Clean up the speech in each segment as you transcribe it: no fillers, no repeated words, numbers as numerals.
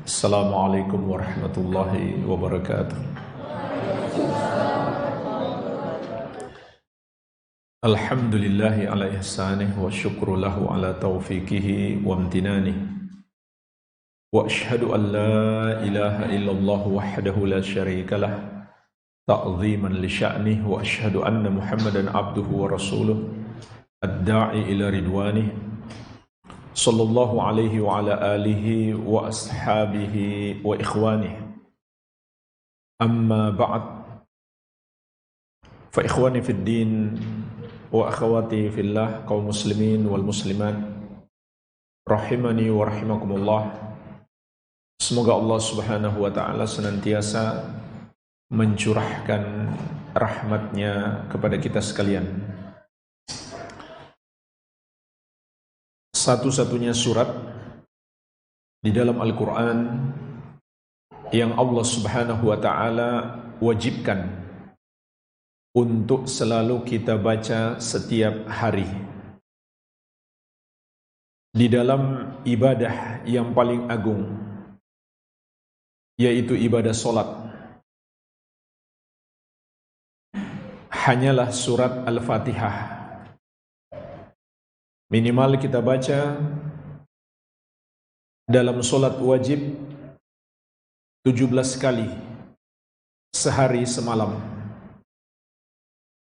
Assalamualaikum warahmatullahi wabarakatuh. Alhamdulillahi ala ihsanih wa syukru lahu ala taufiqihi wa amtinanih. Wa ashhadu an la ilaha illallah wahdahu la syarika lah ta'ziman li sya'nih wa ashhadu anna Muhammadan abduhu wa rasuluh ad-da'i ila ridwanih sallallahu alaihi wa ala alihi wa ashabihi wa ikhwanih. Amma ba'd, fa ikhwani fid din wa akhwati fillah, kaum muslimin wal muslimat rahimani wa rahimakumullah. Semoga Allah Subhanahu wa ta'ala senantiasa mencurahkan rahmatnya kepada kita sekalian. Satu-satunya surat di dalam Al-Quran yang Allah Subhanahu wa ta'ala wajibkan untuk selalu kita baca setiap hari di dalam ibadah yang paling agung, yaitu ibadah solat. Hanyalah surat Al-Fatihah. Minimal kita baca dalam solat wajib 17 kali sehari semalam.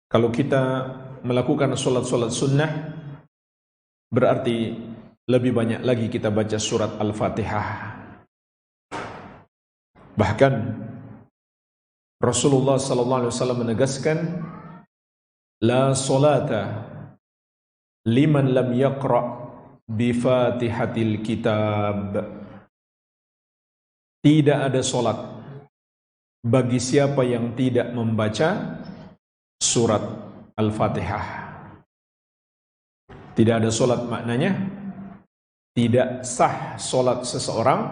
Kalau kita melakukan solat-solat sunnah, berarti lebih banyak lagi kita baca surat Al-Fatihah. Bahkan Rasulullah SAW menegaskan, la solata liman lam yaqra' bi fatihatil kitab. Tidak ada solat bagi siapa yang tidak membaca surat Al-Fatihah. Tidak ada solat maknanya tidak sah solat seseorang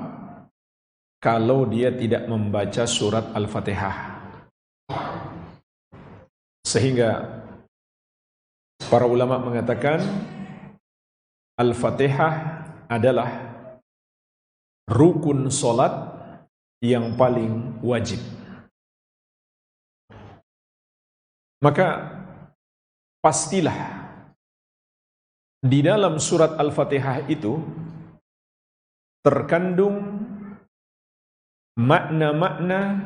kalau dia tidak membaca surat Al-Fatihah. Sehingga para ulama mengatakan Al-Fatihah adalah rukun solat yang paling wajib. Maka pastilah di dalam surat Al-Fatihah itu terkandung makna-makna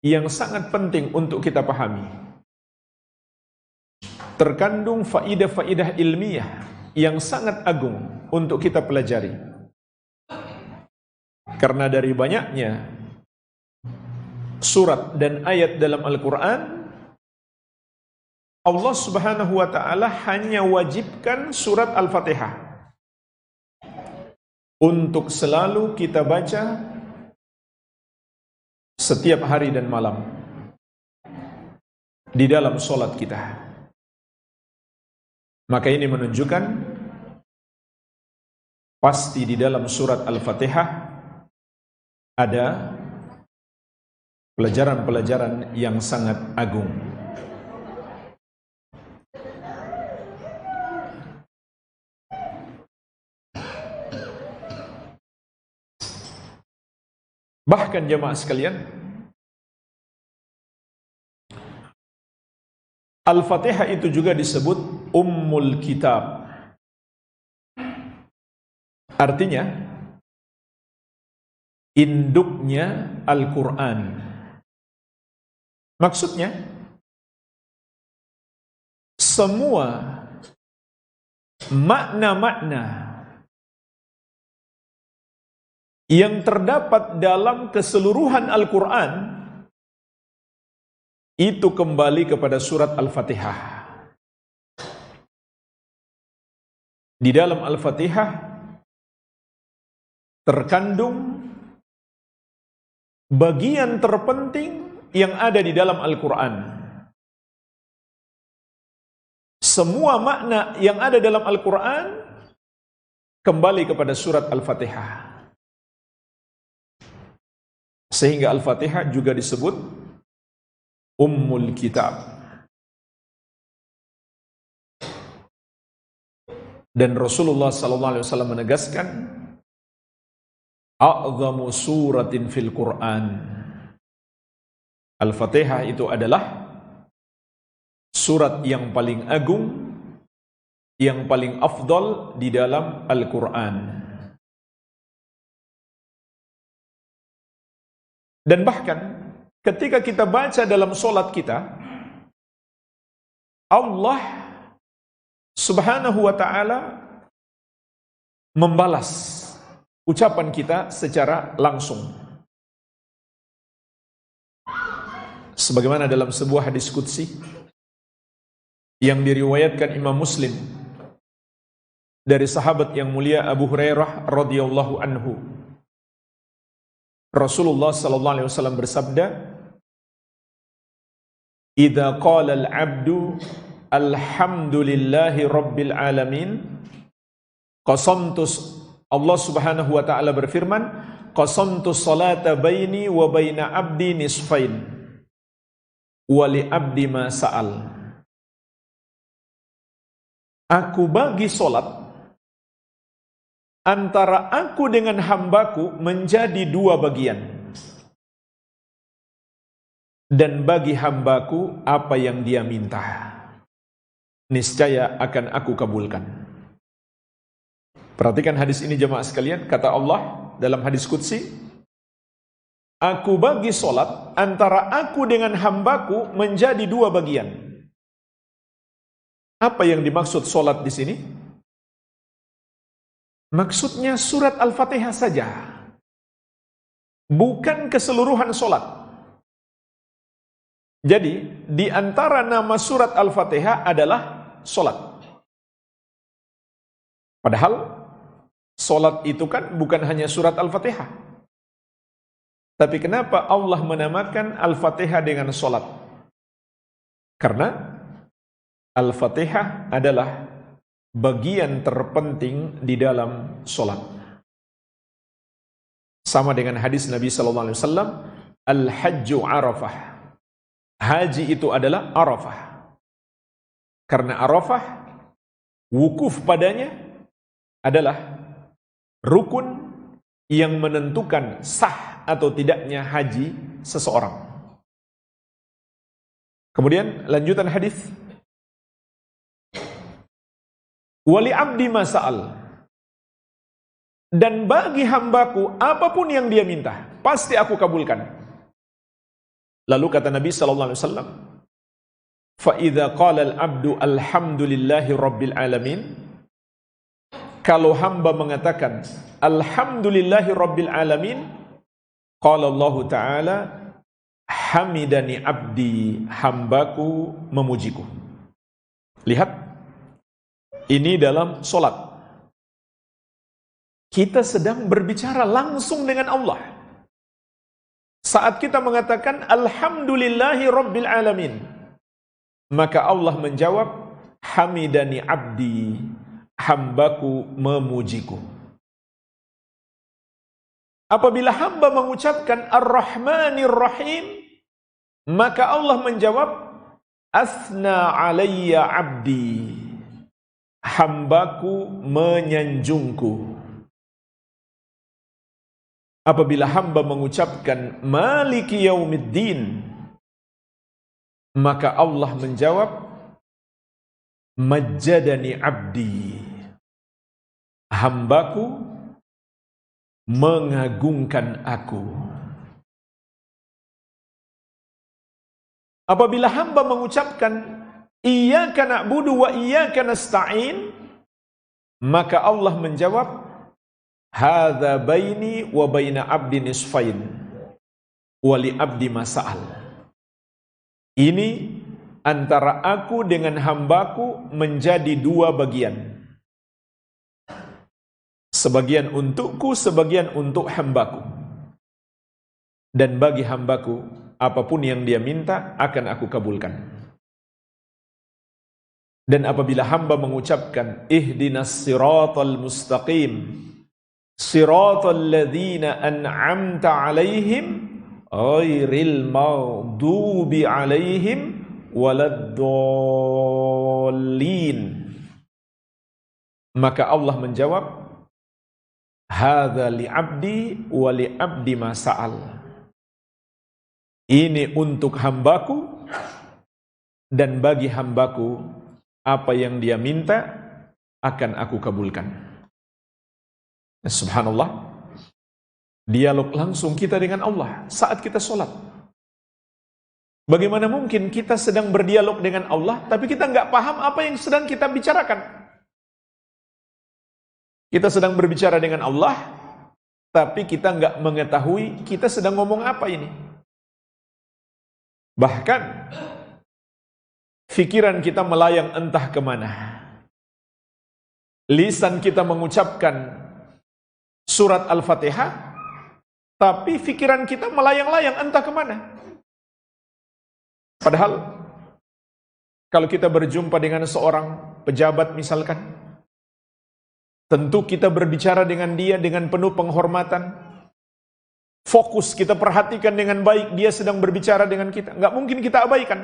yang sangat penting untuk kita pahami. Terkandung faidah-faidah ilmiah yang sangat agung untuk kita pelajari. Karena dari banyaknya surat dan ayat dalam Al-Quran, Allah Subhanahu wa ta'ala hanya wajibkan surat Al-Fatihah untuk selalu kita baca setiap hari dan malam di dalam solat kita. Maka ini menunjukkan pasti di dalam surat Al-Fatihah ada pelajaran-pelajaran yang sangat agung. Bahkan jemaah sekalian, Al-Fatihah itu juga disebut Ummul Kitab. Artinya induknya Al-Quran. Maksudnya semua makna-makna yang terdapat dalam keseluruhan Al-Quran itu kembali kepada surat Al-Fatihah. Di dalam Al-Fatihah terkandung bagian terpenting yang ada di dalam Al-Quran. Semua makna yang ada dalam Al-Quran kembali kepada surat Al-Fatihah. Sehingga Al-Fatihah juga disebut Ummul Kitab. Dan Rasulullah SAW menegaskan a'zamu suratin fil Qur'an. Al-Fatihah itu adalah surat yang paling agung, yang paling afdal di dalam Al-Quran. Dan bahkan ketika kita baca dalam solat kita, Allah Subhanahu wa ta'ala membalas ucapan kita secara langsung. Sebagaimana dalam sebuah hadis qudsi yang diriwayatkan Imam Muslim dari sahabat yang mulia Abu Hurairah radhiyallahu anhu. Rasulullah sallallahu alaihi wasallam bersabda, "Idza qala al-'abdu alhamdulillahi rabbil alamin, qasamtus." Allah Subhanahu wa taala berfirman, "Qasamtus salata baini wa baina 'abdi nisfain, wa li 'abdi ma sa'al." Aku bagi solat antara aku dengan hambaku menjadi dua bagian. Dan bagi hambaku apa yang dia minta, niscaya akan aku kabulkan. Perhatikan hadis ini jemaah sekalian, kata Allah dalam hadis qudsi, aku bagi solat antara aku dengan hambaku menjadi dua bagian. Apa yang dimaksud solat di sini? Maksudnya surat Al-Fatihah saja, bukan keseluruhan solat. Jadi, di antara nama surat Al-Fatihah adalah solat. Padahal, solat itu kan bukan hanya surat Al-Fatihah. Tapi kenapa Allah menamakan Al-Fatihah dengan solat? Karena Al-Fatihah adalah bagian terpenting di dalam solat. Sama dengan hadis Nabi sallallahu alaihi wasallam, Al-Hajju Arafah. Haji itu adalah Arafah. Karena Arafah, wukuf padanya adalah rukun yang menentukan sah atau tidaknya haji seseorang. Kemudian lanjutan hadis, wali abdi masa'al, dan bagi hambaku apapun yang dia minta pasti aku kabulkan. Lalu kata Nabi sallallahu alaihi wasallam, fa idza qala al-'abdu alhamdulillahi rabbil alamin, kalau hamba mengatakan alhamdulillahi rabbil alamin, qala Allah taala hamidani abdi, hambaku memujiku. Lihat, ini dalam solat. Kita sedang berbicara langsung dengan Allah. Saat kita mengatakan alhamdulillahi rabbil alamin, maka Allah menjawab hamidani abdi, hambaku memujiku. Apabila hamba mengucapkan ar-rahmanir rahim, maka Allah menjawab asna alayya abdi, hambaku menyanjungku. Apabila hamba mengucapkan maliki yaumiddin, maka Allah menjawab majjadani abdi, hambaku mengagungkan aku. Apabila hamba mengucapkan iyyaka na'budu wa iyyaka nasta'in, maka Allah menjawab hadza baini wa baina abdi nisfain wa li abdi masa'al. Ini antara aku dengan hambaku menjadi dua bagian. Sebagian untukku, sebagian untuk hambaku. Dan bagi hambaku, apapun yang dia minta akan aku kabulkan. Dan apabila hamba mengucapkan ihdinas siratal mustaqim, siratal ladzina an'amta alaihim ghairil maghdubi alaihim waladdallin, maka Allah menjawab Hadza li 'abdi wa li 'abdi ma sa'al. Ini untuk hambaku dan bagi hambaku apa yang dia minta akan aku kabulkan. Subhanallah, dialog langsung kita dengan Allah saat kita sholat. Bagaimana mungkin kita sedang berdialog dengan Allah tapi kita nggak paham apa yang sedang kita bicarakan? Kita sedang berbicara dengan Allah tapi kita nggak mengetahui kita sedang ngomong apa ini. Bahkan fikiran kita melayang entah kemana. Lisan kita mengucapkan surat Al-Fatihah, tapi fikiran kita melayang-layang entah kemana. Padahal kalau kita berjumpa dengan seorang pejabat misalkan, tentu kita berbicara dengan dia dengan penuh penghormatan. Fokus kita perhatikan dengan baik, dia sedang berbicara dengan kita. Nggak mungkin kita abaikan.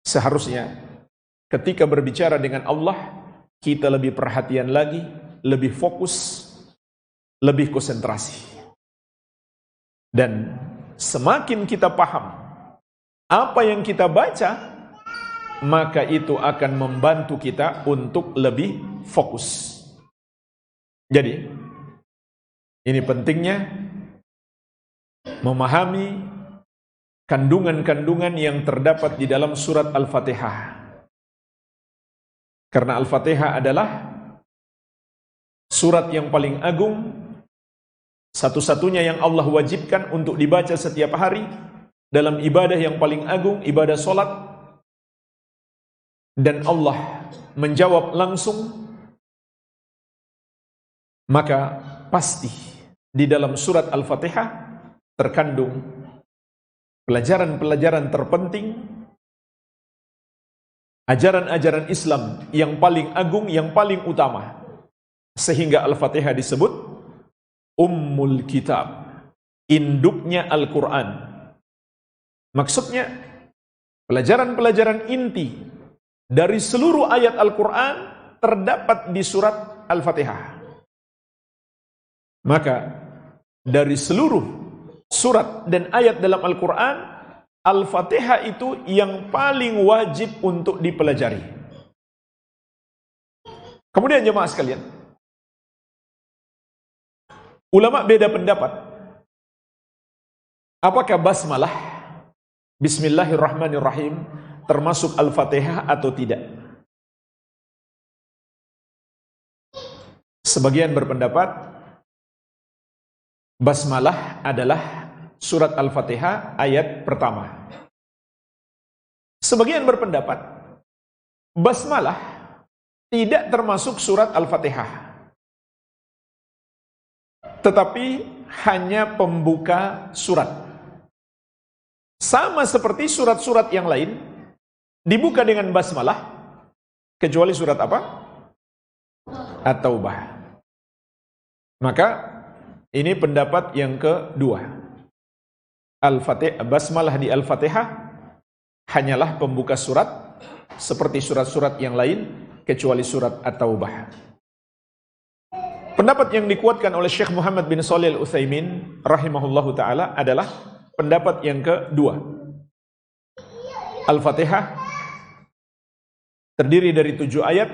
Seharusnya ketika berbicara dengan Allah, kita lebih perhatian lagi, lebih fokus, lebih konsentrasi. Dan semakin kita paham apa yang kita baca, maka itu akan membantu kita untuk lebih fokus. Jadi, ini pentingnya memahami kandungan-kandungan yang terdapat di dalam surat Al-Fatihah. Karena Al-Fatihah adalah surat yang paling agung, satu-satunya yang Allah wajibkan untuk dibaca setiap hari dalam ibadah yang paling agung, ibadah solat. Dan Allah menjawab langsung, maka pasti di dalam surat Al-Fatihah terkandung pelajaran-pelajaran terpenting, ajaran-ajaran Islam yang paling agung, yang paling utama. Sehingga Al-Fatihah disebut Ummul Kitab, induknya Al-Quran. Maksudnya, pelajaran-pelajaran inti dari seluruh ayat Al-Quran terdapat di surat Al-Fatihah. Maka dari seluruh surat dan ayat dalam Al-Quran, Al-Fatihah itu yang paling wajib untuk dipelajari. Kemudian jemaah sekalian, ulama beda pendapat. Apakah basmalah, Bismillahirrahmanirrahim, termasuk Al-Fatihah atau tidak? Sebagian berpendapat basmalah adalah surat Al-Fatihah ayat pertama. Sebagian berpendapat basmalah tidak termasuk surat Al-Fatihah, tetapi hanya pembuka surat. Sama seperti surat-surat yang lain dibuka dengan basmalah, kecuali surat apa? At-Taubah. Maka ini pendapat yang kedua. Al-Fatihah, basmalah di Al-Fatihah hanyalah pembuka surat seperti surat-surat yang lain kecuali surat At-Taubah. Pendapat yang dikuatkan oleh Syekh Muhammad bin Shalih Al-Utsaimin rahimahullahu taala adalah pendapat yang kedua. Al-Fatihah terdiri dari 7 ayat,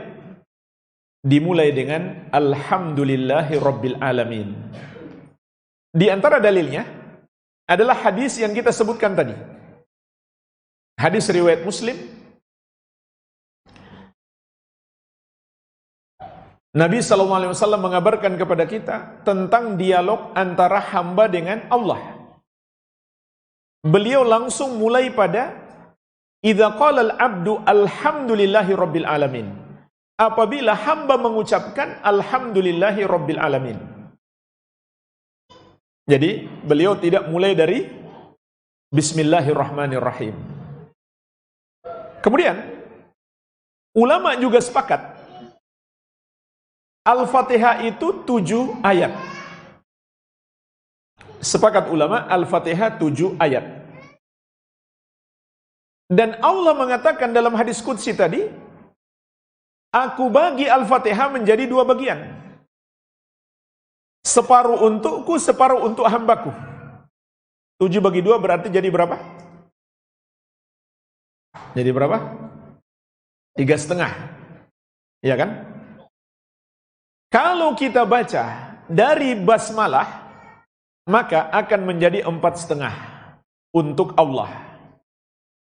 dimulai dengan Alhamdulillahi Rabbil Alamin. Di antara dalilnya adalah hadis yang kita sebutkan tadi. Hadis riwayat Muslim. Nabi SAW mengabarkan kepada kita tentang dialog antara hamba dengan Allah. Beliau langsung mulai pada idza qala al-'abdu alhamdulillahi rabbil alamin. Apabila hamba mengucapkan alhamdulillahi rabbil alamin. Jadi beliau tidak mulai dari Bismillahirrahmanirrahim. Kemudian ulama juga sepakat Al-Fatihah itu 7 ayat. Sepakat ulama Al-Fatihah 7 ayat. Dan Allah mengatakan dalam hadis qudsi tadi, aku bagi Al-Fatihah menjadi 2 bagian. Separuh untukku, separuh untuk hambaku. 7 bagi 2 berarti jadi berapa? Jadi berapa? 3,5. Iya kan? Kalau kita baca dari basmalah, maka akan menjadi 4,5 untuk Allah.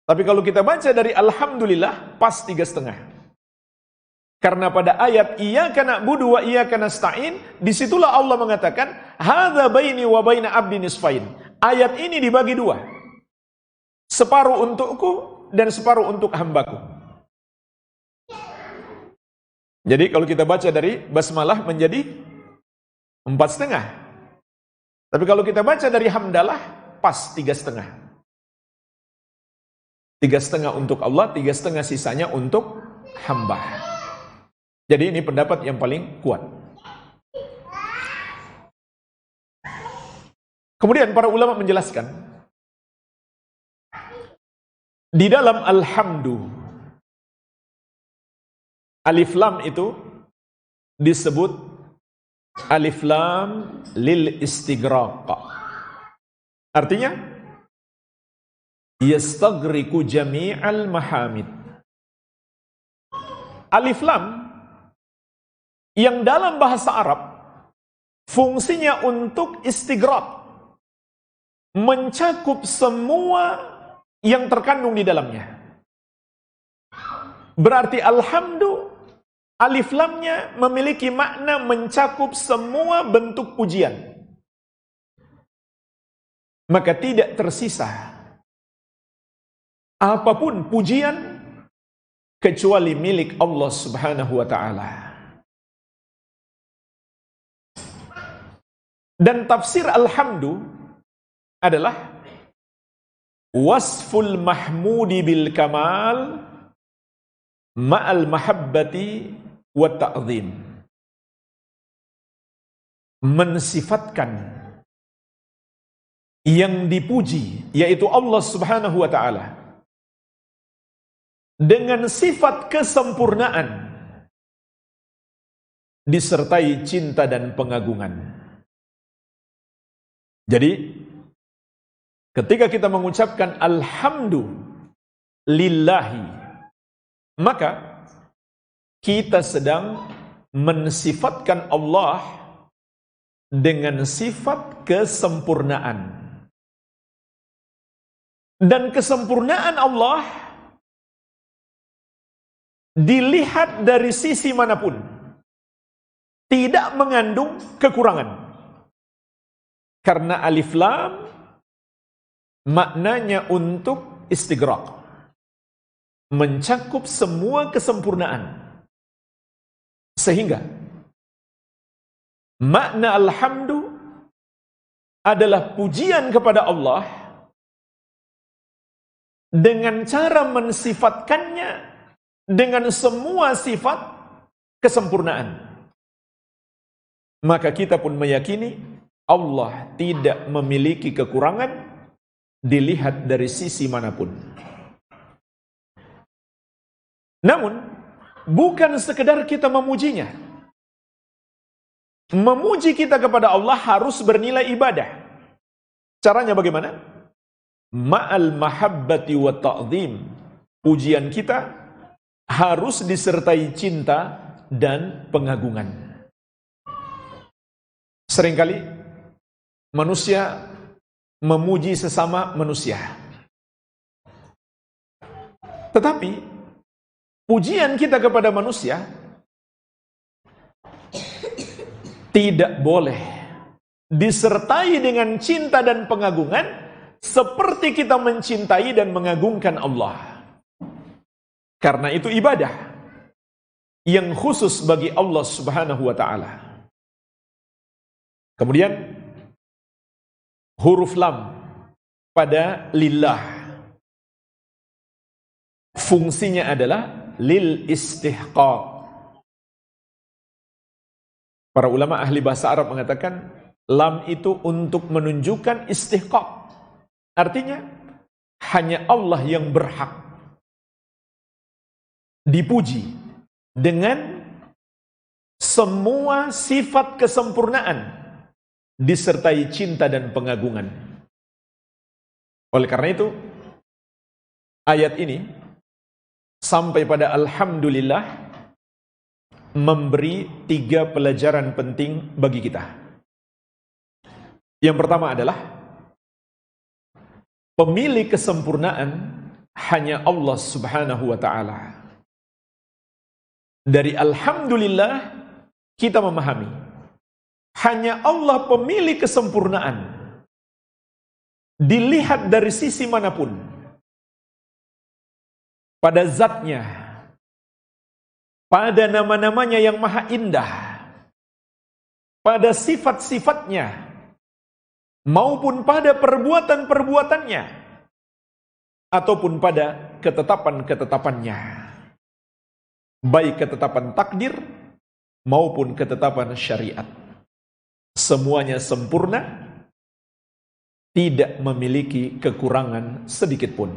Tapi kalau kita baca dari alhamdulillah, pas 3,5. Karena pada ayat iyyaka na'budu wa iyyaka nasta'in, disitulah Allah mengatakan hadza baini wa baina abdi nisfain. Ayat ini dibagi 2. Separuh untukku dan separuh untuk hambaku. Jadi kalau kita baca dari basmalah menjadi 4,5. Tapi kalau kita baca dari hamdalah, pas 3,5. 3,5 untuk Allah, 3,5 sisanya untuk hamba. Jadi ini pendapat yang paling kuat. Kemudian para ulama menjelaskan, di dalam alhamdu, alif lam itu disebut alif lam lil istighraq. Artinya yastaghriqu jami'al mahamid. Alif lam yang dalam bahasa Arab fungsinya untuk istighraq, mencakup semua yang terkandung di dalamnya. Berarti alhamdu, alif lamnya memiliki makna mencakup semua bentuk pujian. Maka tidak tersisa apapun pujian kecuali milik Allah Subhanahu wa ta'ala. Dan tafsir alhamdu adalah wasful mahmudi bil kamal ma'al mahabbati wa ta'zim. Mensifatkan yang dipuji, yaitu Allah Subhanahu wa ta'ala, dengan sifat kesempurnaan disertai cinta dan pengagungan. Jadi ketika kita mengucapkan alhamdulillahi, maka kita sedang mensifatkan Allah dengan sifat kesempurnaan. Dan kesempurnaan Allah dilihat dari sisi manapun, tidak mengandung kekurangan. Karena alif lam maknanya untuk istighraq, mencakup semua kesempurnaan. Sehingga makna alhamdu adalah pujian kepada Allah dengan cara mensifatkannya dengan semua sifat kesempurnaan. Maka kita pun meyakini Allah tidak memiliki kekurangan dilihat dari sisi manapun. Namun bukan sekedar kita memujinya. Memuji kita kepada Allah harus bernilai ibadah. Caranya bagaimana? Ma'al mahabbati wa ta'zim. Pujian kita harus disertai cinta dan pengagungan. Seringkali manusia memuji sesama manusia. Tetapi pujian kita kepada manusia tidak boleh disertai dengan cinta dan pengagungan seperti kita mencintai dan mengagungkan Allah. Karena itu ibadah yang khusus bagi Allah Subhanahu wa ta'ala. Kemudian huruf lam pada lillah fungsinya adalah lil istihqaq. Para ulama ahli bahasa Arab mengatakan lam itu untuk menunjukkan istihqaq. Artinya hanya Allah yang berhak dipuji dengan semua sifat kesempurnaan disertai cinta dan pengagungan. Oleh karena itu, ayat ini sampai pada alhamdulillah memberi 3 pelajaran penting bagi kita. Yang pertama adalah pemilik kesempurnaan hanya Allah Subhanahu wa ta'ala. Dari alhamdulillah kita memahami hanya Allah pemilik kesempurnaan. Dilihat dari sisi manapun, pada zatnya, pada nama-namanya yang maha indah, pada sifat-sifatnya, maupun pada perbuatan-perbuatannya, ataupun pada ketetapan-ketetapannya, baik ketetapan takdir maupun ketetapan syariat. Semuanya sempurna, tidak memiliki kekurangan sedikit pun.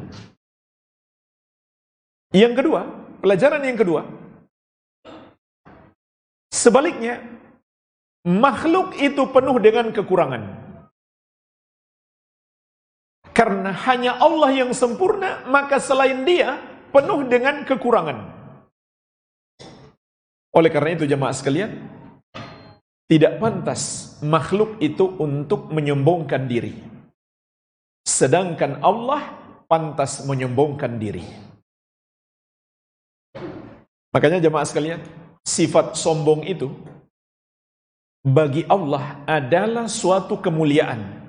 Yang kedua, pelajaran yang kedua, sebaliknya, makhluk itu penuh dengan kekurangan. Karena hanya Allah yang sempurna, maka selain Dia penuh dengan kekurangan. Oleh karena itu jemaah sekalian, tidak pantas makhluk itu untuk menyombongkan diri. Sedangkan Allah pantas menyombongkan diri. Makanya jemaah sekalian, sifat sombong itu bagi Allah adalah suatu kemuliaan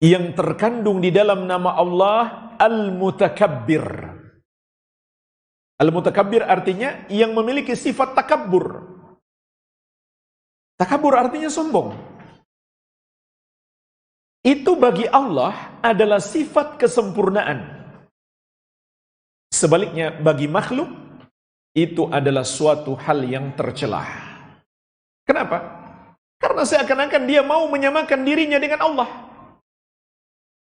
yang terkandung di dalam nama Allah Al-Mutakabbir. Al-Mutakabbir artinya yang memiliki sifat takabbur. Takabbur artinya sombong. Itu bagi Allah adalah sifat kesempurnaan. Sebaliknya bagi makhluk itu adalah suatu hal yang tercelah. Kenapa? Karena seakan-akan dia mau menyamakan dirinya dengan Allah.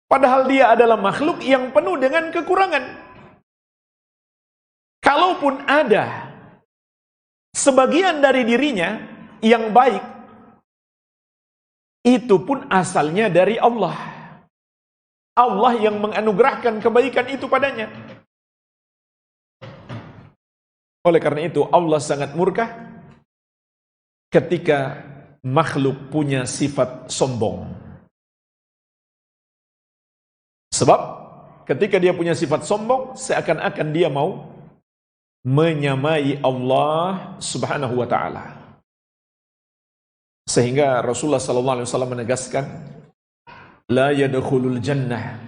Padahal dia adalah makhluk yang penuh dengan kekurangan. Kalaupun ada sebagian dari dirinya yang baik, itu pun asalnya dari Allah. Allah yang menganugerahkan kebaikan itu padanya. Oleh karena itu Allah sangat murka ketika makhluk punya sifat sombong. Sebab ketika dia punya sifat sombong, seakan-akan dia mau menyamai Allah Subhanahu wa ta'ala. Sehingga Rasulullah SAW menegaskan, la yadkhulul jannah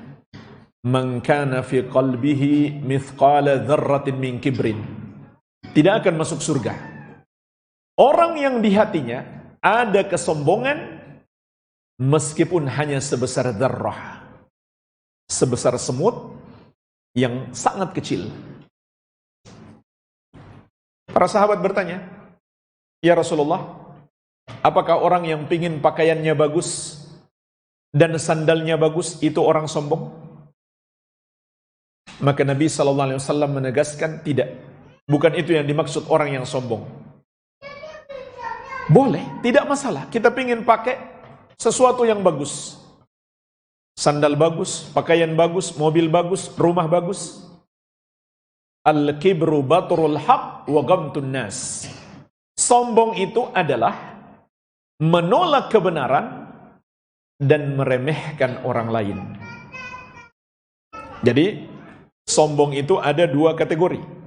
man kana fi qalbihi mithqala dzarratin min kibrin. Tidak akan masuk surga orang yang di hatinya ada kesombongan meskipun hanya sebesar dzarrah, sebesar semut yang sangat kecil. Para sahabat bertanya, ya Rasulullah, apakah orang yang pingin pakaiannya bagus dan sandalnya bagus itu orang sombong? Maka Nabi SAW menegaskan, tidak. Bukan itu yang dimaksud orang yang sombong. Boleh, tidak masalah. Kita pingin pakai sesuatu yang bagus. Sandal bagus, pakaian bagus, mobil bagus, rumah bagus. Al-kibru baturul haq wa ghamtun nas. Sombong itu adalah menolak kebenaran dan meremehkan orang lain. Jadi, sombong itu ada 2 kategori.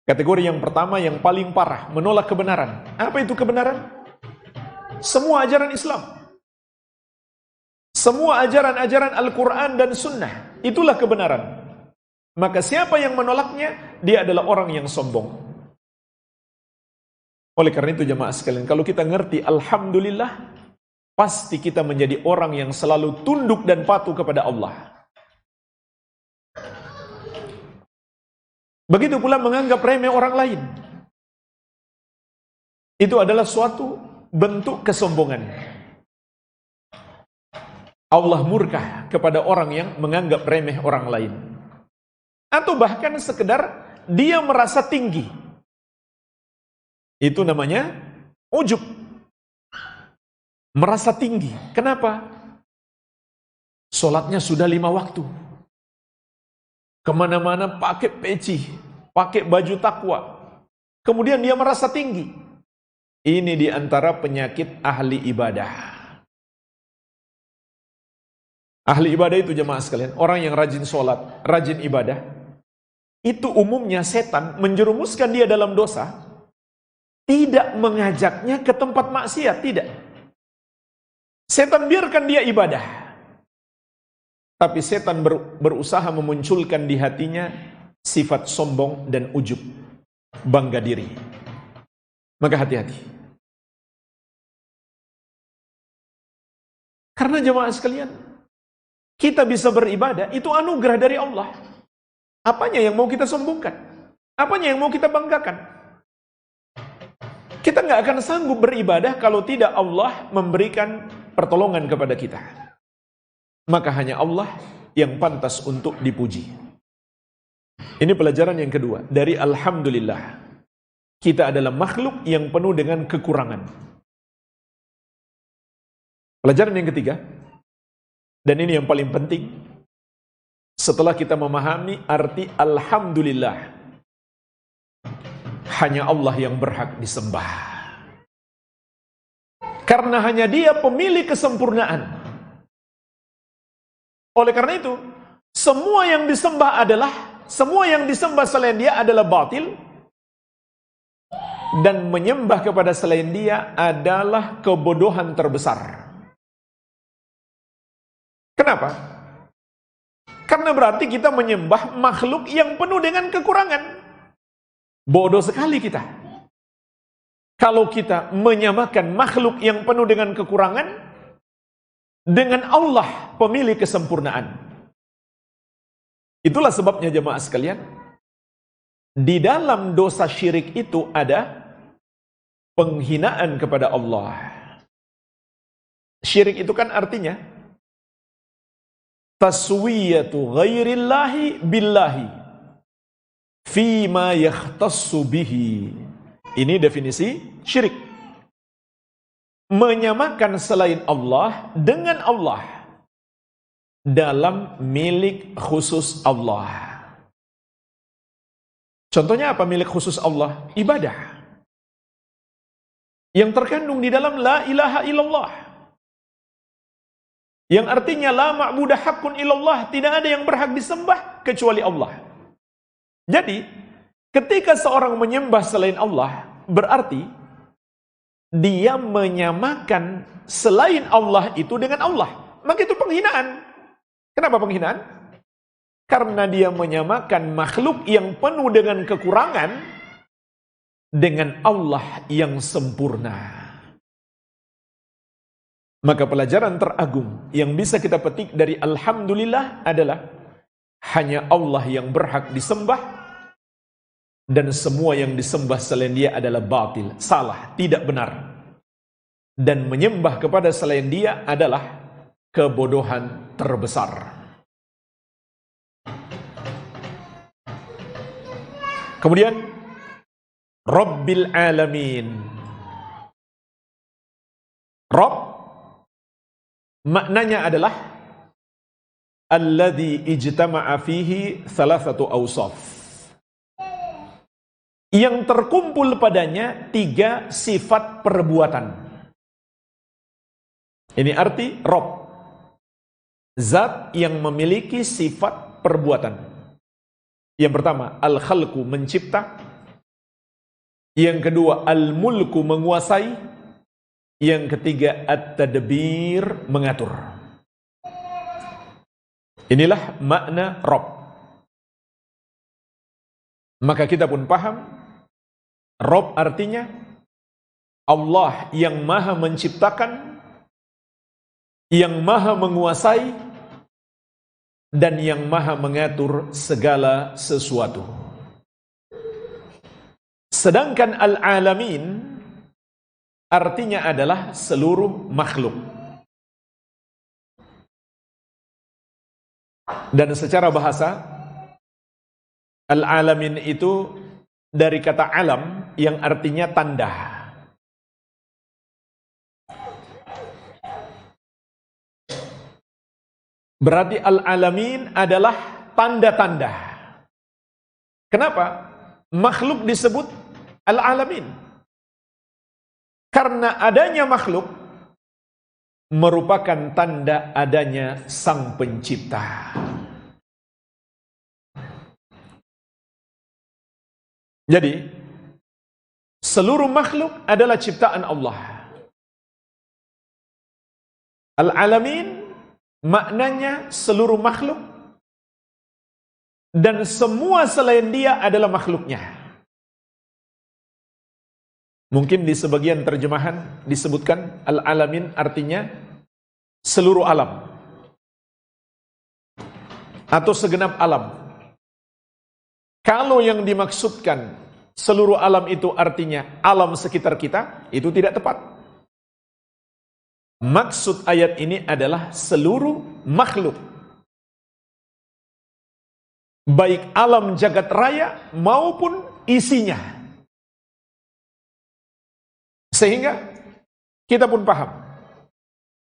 Kategori yang pertama yang paling parah, menolak kebenaran. Apa itu kebenaran? Semua ajaran Islam. Semua ajaran-ajaran Al-Quran dan Sunnah. Itulah kebenaran. Maka siapa yang menolaknya, dia adalah orang yang sombong. Oleh karena itu jemaah sekalian, kalau kita ngerti Alhamdulillah, pasti kita menjadi orang yang selalu tunduk dan patuh kepada Allah. Begitu pula menganggap remeh orang lain. Itu adalah suatu bentuk kesombongan. Allah murka kepada orang yang menganggap remeh orang lain. Atau bahkan sekedar dia merasa tinggi. Itu namanya Ujub. Merasa tinggi. Kenapa? Sholatnya sudah 5 waktu. Kemana-mana pakai peci, pakai baju takwa. Kemudian dia merasa tinggi. Ini diantara penyakit ahli ibadah. Ahli ibadah itu jemaah sekalian, orang yang rajin sholat, rajin ibadah, itu umumnya setan menjerumuskan dia dalam dosa, tidak mengajaknya ke tempat maksiat, tidak. Setan biarkan dia ibadah, tapi setan berusaha memunculkan di hatinya sifat sombong dan ujub, bangga diri. Maka hati-hati. Karena jemaah sekalian, kita bisa beribadah, itu anugerah dari Allah. Apanya yang mau kita sombongkan? Apanya yang mau kita banggakan? Kita nggak akan sanggup beribadah kalau tidak Allah memberikan pertolongan kepada kita. Maka hanya Allah yang pantas untuk dipuji. Ini pelajaran yang kedua. Dari Alhamdulillah. Kita adalah makhluk yang penuh dengan kekurangan. Pelajaran yang ketiga. Dan ini yang paling penting. Setelah kita memahami arti Alhamdulillah, hanya Allah yang berhak disembah. Karena hanya Dia pemilik kesempurnaan. Oleh karena itu, semua yang disembah selain Dia adalah batil, dan menyembah kepada selain Dia adalah kebodohan terbesar. Kenapa? Karena berarti kita menyembah makhluk yang penuh dengan kekurangan. Bodoh sekali kita. Kalau kita menyamakan makhluk yang penuh dengan kekurangan dengan Allah, pemilik kesempurnaan. Itulah sebabnya jemaah sekalian, di dalam dosa syirik itu ada penghinaan kepada Allah. Syirik itu kan artinya taswiyatu ghairillahi billahi fima yakhtassu bihi. Ini definisi syirik. Menyamakan selain Allah dengan Allah dalam milik khusus Allah. Contohnya apa milik khusus Allah? Ibadah. Yang terkandung di dalam la ilaha illallah. Yang artinya la ma'budah haqqun illallah, tidak ada yang berhak disembah kecuali Allah. Jadi, ketika seorang menyembah selain Allah, berarti dia menyamakan selain Allah itu dengan Allah. Maka itu penghinaan. Kenapa penghinaan? Karena dia menyamakan makhluk yang penuh dengan kekurangan dengan Allah yang sempurna. Maka pelajaran teragung yang bisa kita petik dari Alhamdulillah adalah hanya Allah yang berhak disembah, dan semua yang disembah selain Dia adalah batil, salah, tidak benar. Dan menyembah kepada selain Dia adalah kebodohan terbesar. Kemudian Rabbil Alamin. Rabb maknanya adalah alladzi ijtama'a fihi thalathatu awsaf. Yang terkumpul padanya 3 sifat perbuatan. Ini arti Rabb. Zat yang memiliki sifat perbuatan. Yang pertama, al-khalqu, mencipta. Yang kedua, al-mulku, menguasai. Yang ketiga, at-tadbir, mengatur. Inilah makna Rabb. Maka kita pun paham, Rabb artinya Allah yang maha menciptakan, yang maha menguasai, dan yang maha mengatur segala sesuatu. Sedangkan al-alamin artinya adalah seluruh makhluk. Dan secara bahasa, al-alamin itu dari kata alam yang artinya tanda. Berarti al-alamin adalah tanda-tanda. Kenapa makhluk disebut al-alamin? Karena adanya makhluk merupakan tanda adanya Sang Pencipta. Jadi, seluruh makhluk adalah ciptaan Allah. Al-alamin maknanya seluruh makhluk, dan semua selain dia adalah makhluknya. Mungkin di sebagian terjemahan disebutkan al-alamin artinya seluruh alam atau segenap alam. Kalau yang dimaksudkan seluruh alam itu artinya alam sekitar kita, itu tidak tepat. Maksud ayat ini adalah seluruh makhluk, baik alam jagat raya maupun isinya. Sehingga kita pun paham,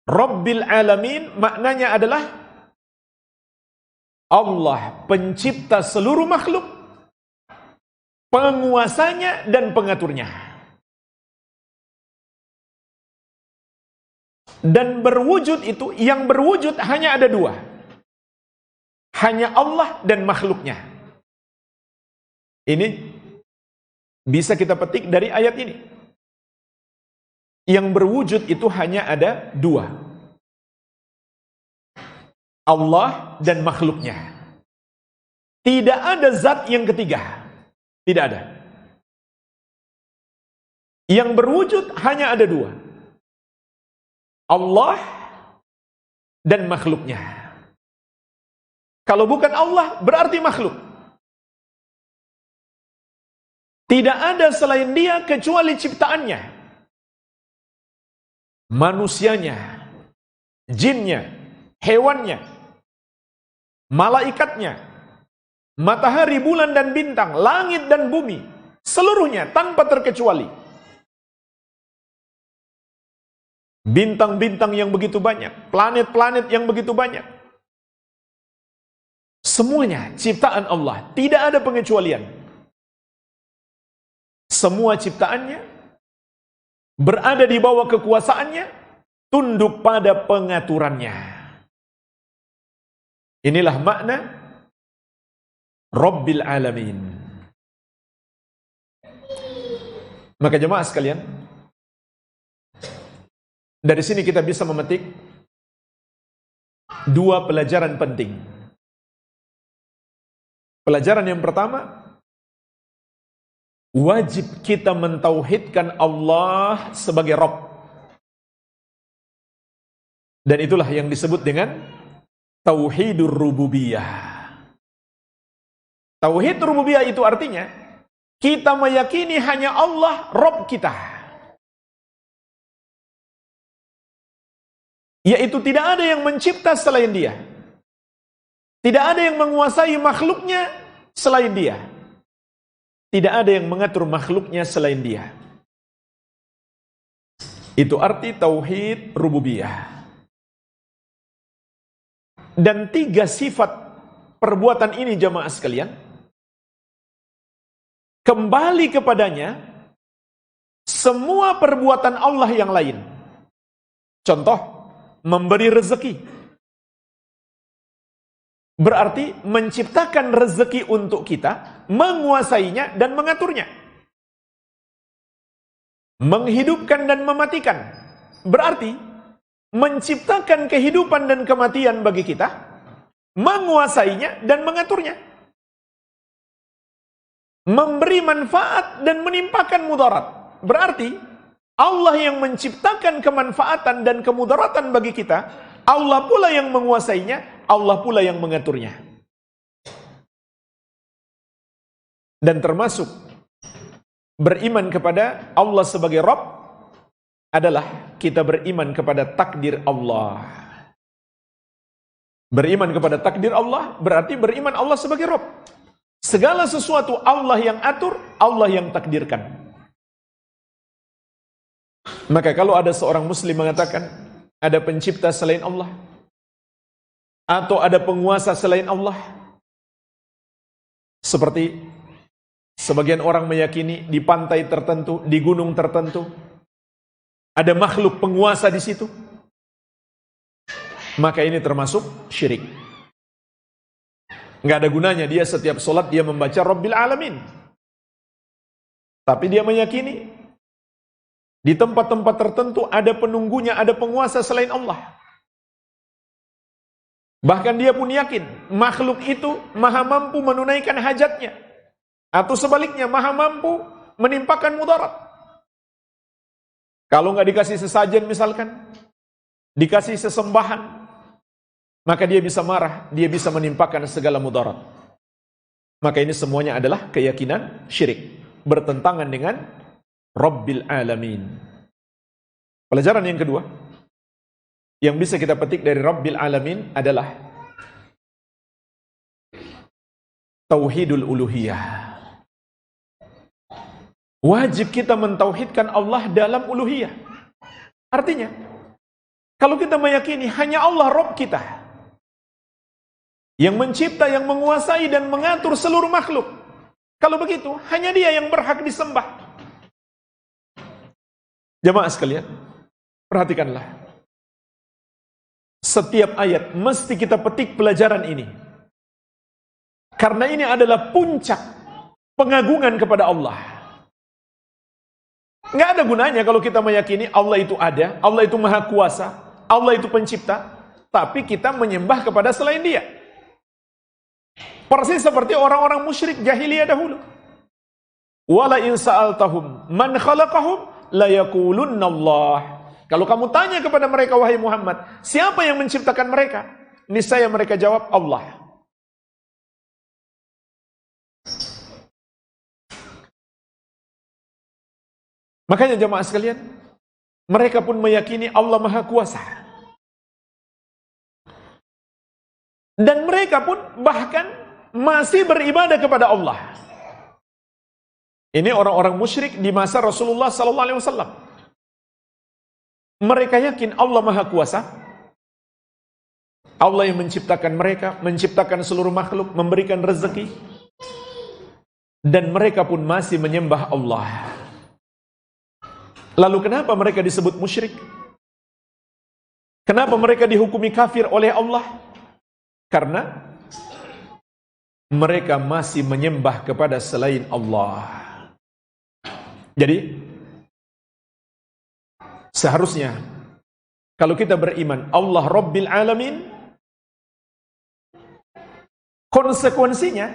Rabbil Alamin maknanya adalah Allah pencipta seluruh makhluk, penguasanya dan pengaturnya. Dan berwujud itu, yang berwujud hanya ada dua. Hanya Allah dan makhluknya. Ini bisa kita petik dari ayat ini. Yang berwujud itu hanya ada dua. Allah dan makhluknya. Tidak ada zat yang ketiga. Tidak ada. Yang berwujud hanya ada dua. Allah dan makhluknya. Kalau bukan Allah, berarti makhluk. Tidak ada selain dia kecuali ciptaannya. Manusianya, jinnya, hewannya, malaikatnya, matahari, bulan dan bintang, langit dan bumi, seluruhnya tanpa terkecuali. Bintang-bintang yang begitu banyak, planet-planet yang begitu banyak. Semuanya ciptaan Allah, tidak ada pengecualian. Semua ciptaannya berada di bawah kekuasaannya, tunduk pada pengaturannya. Inilah makna Rabbil Alamin. Maka jemaah sekalian, dari sini kita bisa memetik dua pelajaran penting. Pelajaran yang pertama, wajib kita mentauhidkan Allah sebagai Rabb. Dan itulah yang disebut dengan Tauhidur Rububiyah. Tauhid Rububiyah itu artinya kita meyakini hanya Allah Rabb kita. Yaitu tidak ada yang mencipta selain dia. Tidak ada yang menguasai makhluknya selain dia. Tidak ada yang mengatur makhluknya selain dia. Itu arti Tauhid Rububiyah. Dan tiga sifat perbuatan ini jamaah sekalian, kembali kepadanya semua perbuatan Allah yang lain. Contoh, memberi rezeki. Berarti menciptakan rezeki untuk kita, menguasainya dan mengaturnya. Menghidupkan dan mematikan. Berarti menciptakan kehidupan dan kematian bagi kita, menguasainya dan mengaturnya. Memberi manfaat dan menimpakan mudarat. Berarti Allah yang menciptakan kemanfaatan dan kemudaratan bagi kita, Allah pula yang menguasainya, Allah pula yang mengaturnya. Dan termasuk beriman kepada Allah sebagai Rabb adalah kita beriman kepada takdir Allah. Beriman kepada takdir Allah berarti beriman Allah sebagai Rabb. Segala sesuatu Allah yang atur, Allah yang takdirkan. Maka kalau ada seorang muslim mengatakan ada pencipta selain Allah, atau ada penguasa selain Allah. Seperti sebagian orang meyakini di pantai tertentu, di gunung tertentu, ada makhluk penguasa di situ. Maka ini termasuk syirik. Nggak ada gunanya dia setiap sholat dia membaca Rabbil Alamin. Tapi dia meyakini di tempat-tempat tertentu ada penunggunya, ada penguasa selain Allah. Bahkan dia pun yakin makhluk itu maha mampu menunaikan hajatnya. Atau sebaliknya maha mampu menimpakan mudarat. Kalau nggak dikasih sesajen misalkan, dikasih sesembahan, maka dia bisa marah, dia bisa menimpakan segala mudarat. Maka ini semuanya adalah keyakinan syirik, bertentangan dengan Rabbil Alamin. Pelajaran yang kedua yang bisa kita petik dari Rabbil Alamin adalah Tauhidul Uluhiyah. Wajib kita mentauhidkan Allah dalam uluhiyah. Artinya, kalau kita meyakini hanya Allah Rabb kita, yang mencipta, yang menguasai dan mengatur seluruh makhluk, kalau begitu, hanya Dia yang berhak disembah. Jamaah sekalian, perhatikanlah. Setiap ayat mesti kita petik pelajaran ini. Karena ini adalah puncak pengagungan kepada Allah. Nggak ada gunanya kalau kita meyakini Allah itu ada, Allah itu maha kuasa, Allah itu pencipta, tapi kita menyembah kepada selain Dia. Persis seperti orang-orang musyrik jahiliyah dahulu. Wala in sa'altahum man khalaqahum la yaqulunna Allah. Kalau kamu tanya kepada mereka, wahai Muhammad, siapa yang menciptakan mereka? Niscaya mereka jawab, Allah. Makanya jemaah sekalian, mereka pun meyakini Allah Maha Kuasa. Dan mereka pun bahkan masih beribadah kepada Allah. Ini orang-orang musyrik di masa Rasulullah SAW. Mereka yakin Allah Maha Kuasa. Allah yang menciptakan mereka, menciptakan seluruh makhluk, memberikan rezeki. Dan mereka pun masih menyembah Allah. Lalu kenapa mereka disebut musyrik? Kenapa mereka dihukumi kafir oleh Allah? Karena mereka masih menyembah kepada selain Allah. Jadi seharusnya kalau kita beriman Allah Rabbil Alamin, konsekuensinya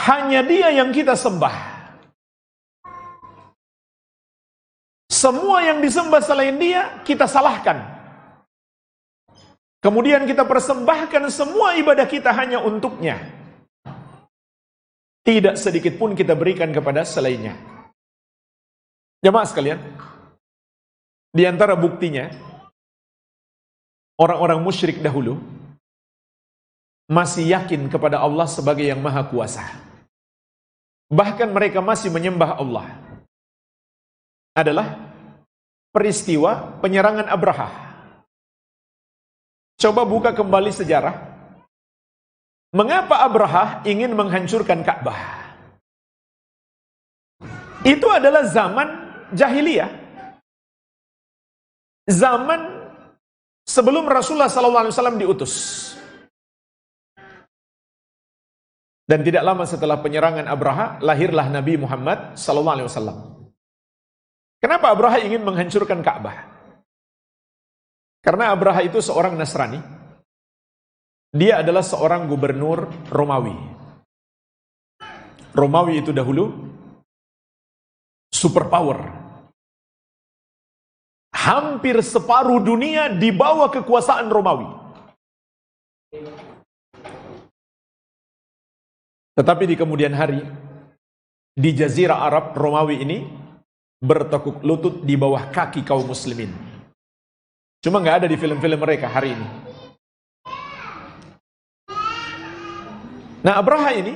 hanya Dia yang kita sembah. Semua yang disembah selain Dia kita salahkan. Kemudian kita persembahkan semua ibadah kita hanya untuknya. Tidak sedikit pun kita berikan kepada selainnya. Jemaah sekalian, di antara buktinya, orang-orang musyrik dahulu masih yakin kepada Allah sebagai yang Maha Kuasa. Bahkan mereka masih menyembah Allah. Adalah peristiwa penyerangan Abraha. Coba buka kembali sejarah. Mengapa Abraha ingin menghancurkan Ka'bah? Itu adalah zaman jahiliyah. Zaman sebelum Rasulullah SAW diutus. Dan tidak lama setelah penyerangan Abraha, lahirlah Nabi Muhammad SAW. Kenapa Abraha ingin menghancurkan Ka'bah? Karena Abraha itu seorang Nasrani. Dia adalah seorang gubernur Romawi. Romawi itu dahulu superpower. Hampir separuh dunia di bawah kekuasaan Romawi. Tetapi di kemudian hari, di Jazirah Arab, Romawi ini bertekuk lutut di bawah kaki kaum muslimin. Cuma nggak ada di film-film mereka hari ini. Nah, Abraha ini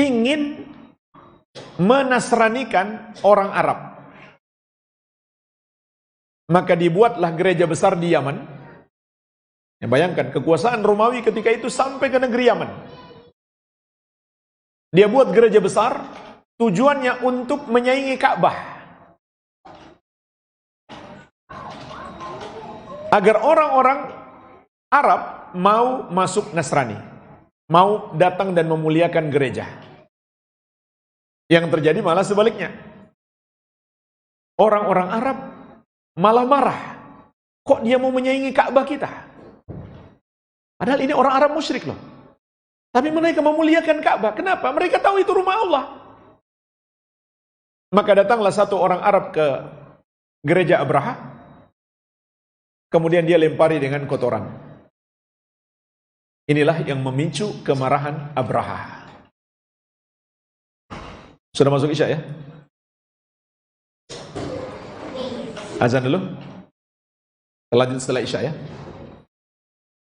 ingin menasranikan orang Arab. Maka dibuatlah gereja besar di Yaman. Ya, bayangkan kekuasaan Romawi ketika itu sampai ke negeri Yaman. Dia buat gereja besar, tujuannya untuk menyaingi Ka'bah. Agar orang-orang Arab mau masuk Nasrani, mau datang dan memuliakan gereja. Yang terjadi malah sebaliknya. Orang-orang Arab malah marah. Kok dia mau menyaingi Ka'bah kita? Padahal ini orang Arab musyrik loh. Tapi mereka memuliakan Ka'bah. Kenapa? Mereka tahu itu rumah Allah. Maka datanglah satu orang Arab ke gereja Abraha. Kemudian dia lempari dengan kotoran. Inilah yang memicu kemarahan Abraha. Sudah masuk Isya ya? Azan dulu. Lanjut setelah Isya ya.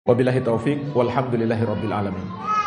Wabillahi taufik walhamdulillahi rabbil alamin.